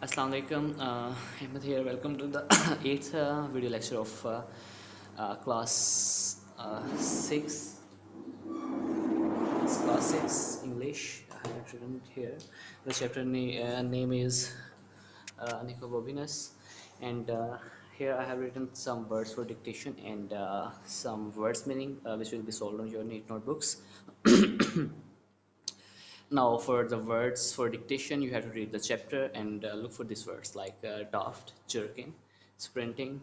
Assalamu alaikum. Ahmed here. Welcome to the eighth video lecture of class 6. It's class 6 English. I have written it here. The chapter name is Nico Bobinus, and here I have written some words for dictation and some words meaning which will be solved on your neat notebooks. Now, for the words for dictation, you have to read the chapter and look for these words like daft, jerking, sprinting,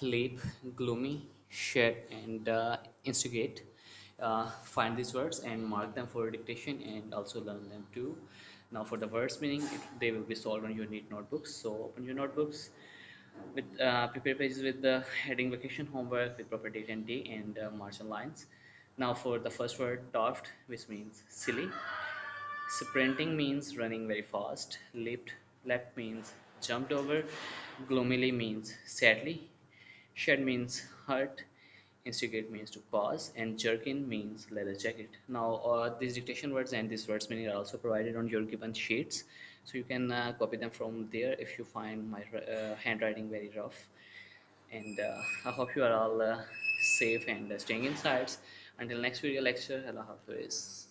leap, gloomy, shed, and instigate. Find these words and mark them for dictation and also learn them too. Now, for the words meaning, they will be solved on your neat notebooks. So, open your notebooks with prepare pages with the heading vacation homework with proper date and day and margin lines. Now, for the first word, daft, which means silly. Sprinting means running very fast. Leapt means jumped over. Gloomily means sadly. Shed means hurt. Instigate means to cause. And jerkin means leather jacket. Now, these dictation words and these words meaning are also provided on your given sheets. So you can copy them from there if you find my handwriting very rough. And I hope you are all safe and staying inside. Until next video lecture, Allah Hafiz.